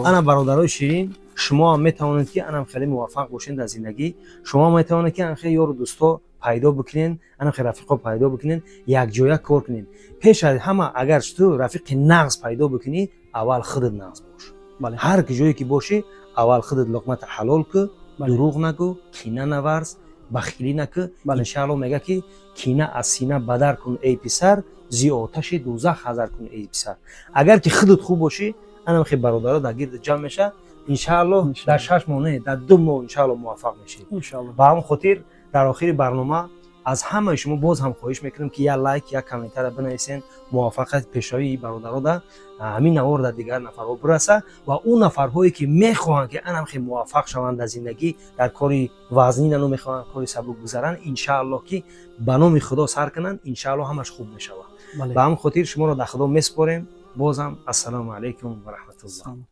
انا برادرای شیرین، شما میتونید که انم خیلی موفق باشین در زندگی. شما میتونید که خیلی یار و دوستا پیدا بکنین، انم خیلی رفیقا پیدا بکنین، یک جای کار کنین. پیش از همه اگر تو رفیق نغز پیدا بکنی، اول خودت نغز باش. بله. هر جایی که باشی اول خودت لقمت حلال کو، بله. دروغ نگو، کینه نورز، بخیلی نکو. بله. ان شاء الله میگه که کینه از سینه بدر کن ای پسر، زی آتش دوزخ حذر کن ای پسر. اگر که خودت خوب باشی، انم خیلی برادرها در گرد جمع میشه. ان شاء الله در 6 ماه نه، در 2 ماه ان شاء الله موفق میشید. ان شاء الله. با هم خاطر در آخر برنامه از همه شما باز هم خواهش میکنم که یا لایک یا کامنت را بنویسین. موفقیت پیشایی برادرها در همین نوار در دیگر نفرها برسه و اون نفرهایی که میخواهند که انم خیلی موفق شوند در زندگی، در کاری وزنی نو میخواهند کاری سبک گذارن، ان شاء الله که به نام خدا سر کنند، ان شاء الله همش خوب میشود. بله. با هم خاطر شما را در خدا میسپاریم. بازم السلام علیکم و رحمت الله.